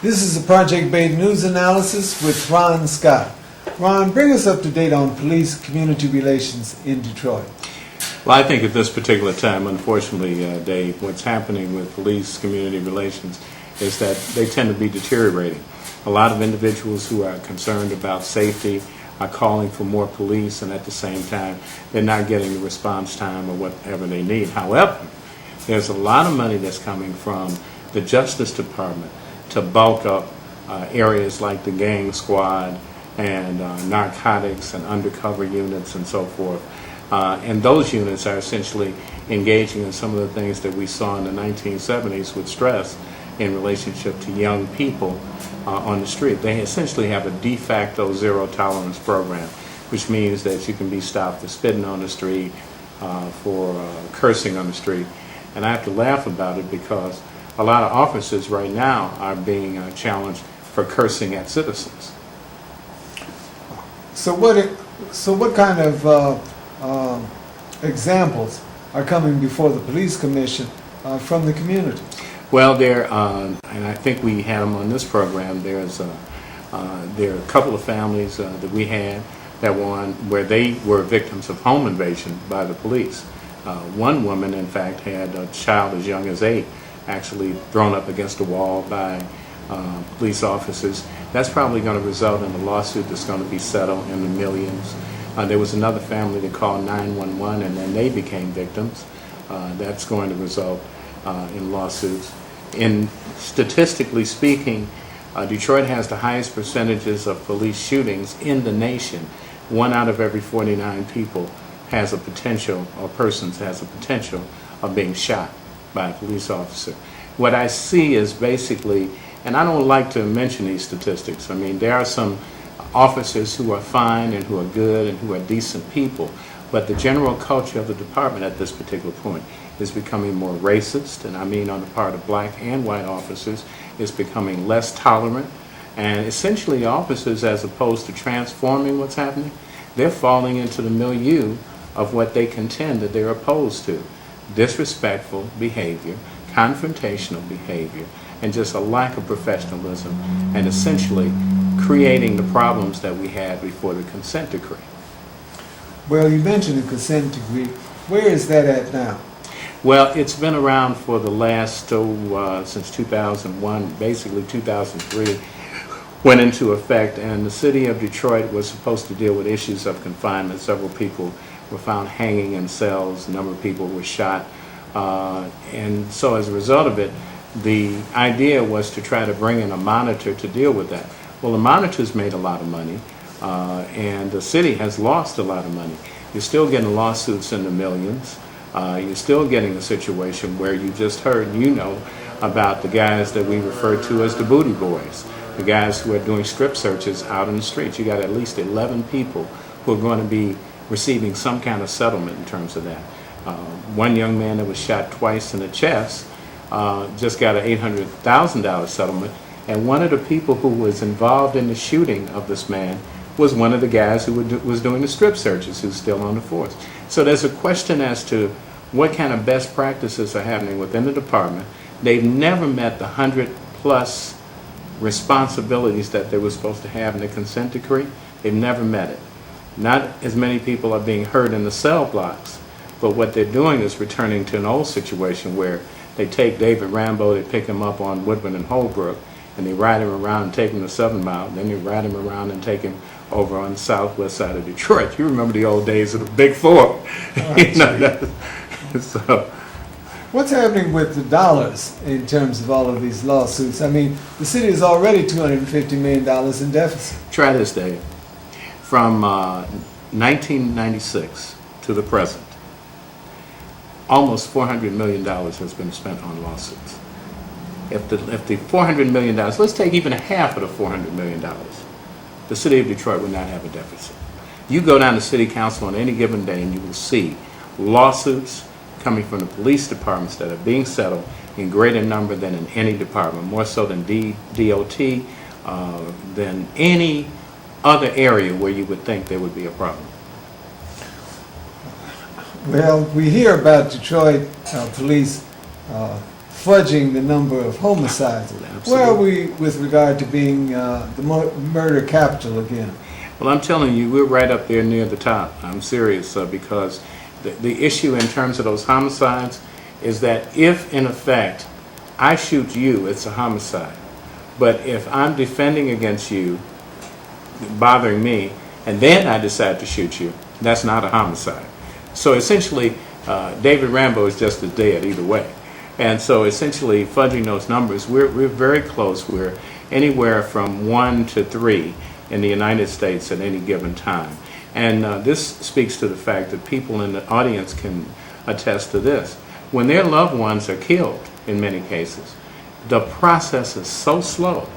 This is a project-based news analysis with Ron Scott. Ron, bring us up to date on police-community relations in Detroit. Well, I think at this particular time, unfortunately, Dave, what's happening with police-community relations is that they tend to be deteriorating. A lot of individuals who are concerned about safety are calling for more police, and at the same time, they're not getting the response time or whatever they need. However, there's a lot of money that's coming from the Justice Department to bulk up areas like the gang squad and narcotics and undercover units and so forth. And those units are essentially engaging in some of the things that we saw in the 1970s with stress in relationship to young people on the street. They essentially have a de facto zero tolerance program, which means that you can be stopped for spitting on the street, for cursing on the street. And I have to laugh about it because a lot of officers right now are being challenged for cursing at citizens. So what kind of examples are coming before the police commission from the community? Well, and I think we had them on this program. There are a couple of families that we had that where they were victims of home invasion by the police. One woman, in fact, had a child as young as 8 actually thrown up against a wall by police officers. That's probably going to result in a lawsuit that's going to be settled in the millions. There was another family that called 911 and then they became victims. That's going to result in lawsuits. Statistically speaking, Detroit has the highest percentages of police shootings in the nation. 1 out of every 49 people has a potential, or persons has a potential of being shot by a police officer. What I see is basically, and I don't like to mention these statistics, I mean, there are some officers who are fine and who are good and who are decent people, but the general culture of the department at this particular point is becoming more racist, and I mean on the part of black and white officers, is becoming less tolerant, and essentially officers, as opposed to transforming what's happening, they're falling into the milieu of what they contend that they're opposed to. Disrespectful behavior, confrontational behavior, and just a lack of professionalism, and essentially creating the problems that we had before the consent decree. Well, you mentioned the consent decree. Where is that at now? Well, it's been around for the last, since 2001, basically 2003, went into effect, and the city of Detroit was supposed to deal with issues of confinement. Several people were found hanging in cells, a number of people were shot, and so as a result of it, the idea was to try to bring in a monitor to deal with that. Well, the monitor's made a lot of money, and the city has lost a lot of money. You're still getting lawsuits in the millions. You're still getting a situation where you just heard, about the guys that we refer to as the booty boys, the guys who are doing strip searches out in the streets. You got at least 11 people who are going to be receiving some kind of settlement in terms of that. One young man that was shot twice in the chest just got an $800,000 settlement, and one of the people who was involved in the shooting of this man was one of the guys who was doing the strip searches, who's still on the force. So there's a question as to what kind of best practices are happening within the department. They've never met the 100+ responsibilities that they were supposed to have in the consent decree. They've never met it. Not as many people are being hurt in the cell blocks, but what they're doing is returning to an old situation where they take David Rambo, they pick him up on Woodburn and Holbrook, and they ride him around and take him to 7 Mile, then they ride him around and take him over on the southwest side of Detroit. You remember the old days of the Big Four. So, what's happening with the dollars in terms of all of these lawsuits? I mean, the city is already $250 million in deficit. Try this, Dave. From 1996 to the present, almost $400 million has been spent on lawsuits. If the $400 million, let's take even half of the $400 million, the city of Detroit would not have a deficit. You go down to city council on any given day and you will see lawsuits coming from the police departments that are being settled in greater number than in any department, more so than DOT, than any other area where you would think there would be a problem. Well, we hear about Detroit police fudging the number of homicides. Where are we with regard to being the murder capital again? Well, I'm telling you, we're right up there near the top. I'm serious, because the issue in terms of those homicides is that if, in effect, I shoot you, it's a homicide. But if I'm defending against you, bothering me, and then I decide to shoot you, that's not a homicide. So essentially, David Rambo is just as dead either way. And so essentially, fudging those numbers, we're very close. We're anywhere from 1 to 3 in the United States at any given time. And this speaks to the fact that people in the audience can attest to this. When their loved ones are killed, in many cases, the process is so slow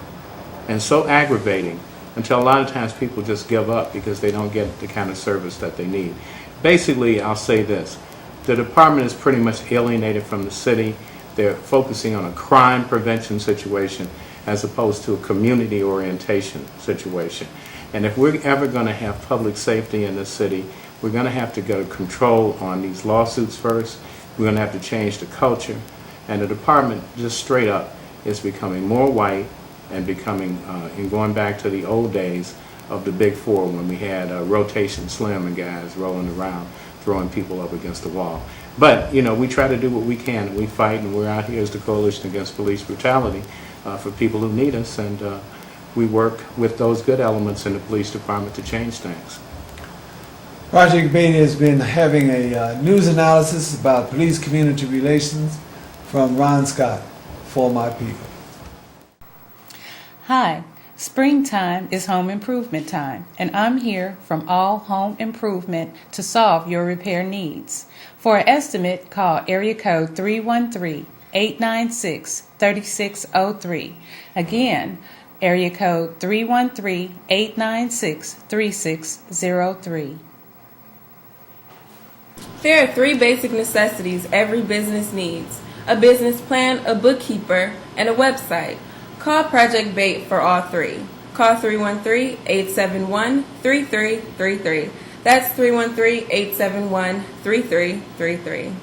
and so aggravating until a lot of times people just give up because they don't get the kind of service that they need. Basically, I'll say this. The department is pretty much alienated from the city. They're focusing on a crime prevention situation as opposed to a community orientation situation. And if we're ever going to have public safety in this city, we're going to have to go control on these lawsuits first. We're going to have to change the culture. And the department, just straight up, is becoming more white and becoming, and going back to the old days of the Big Four when we had rotation slim and guys rolling around, throwing people up against the wall. But, you know, we try to do what we can, and we fight, and we're out here as the Coalition Against Police Brutality for people who need us, and we work with those good elements in the police department to change things. Roger Gbeni has been having a news analysis about police-community relations from Ron Scott, For My People. Hi, springtime is home improvement time, and I'm here from All Home Improvement to solve your repair needs. For an estimate, call area code 313-896-3603. Again, area code 313-896-3603. There are 3 basic necessities every business needs: a business plan, a bookkeeper, and a website. Call Project Bait for all 3. Call 313-871-3333. That's 313-871-3333.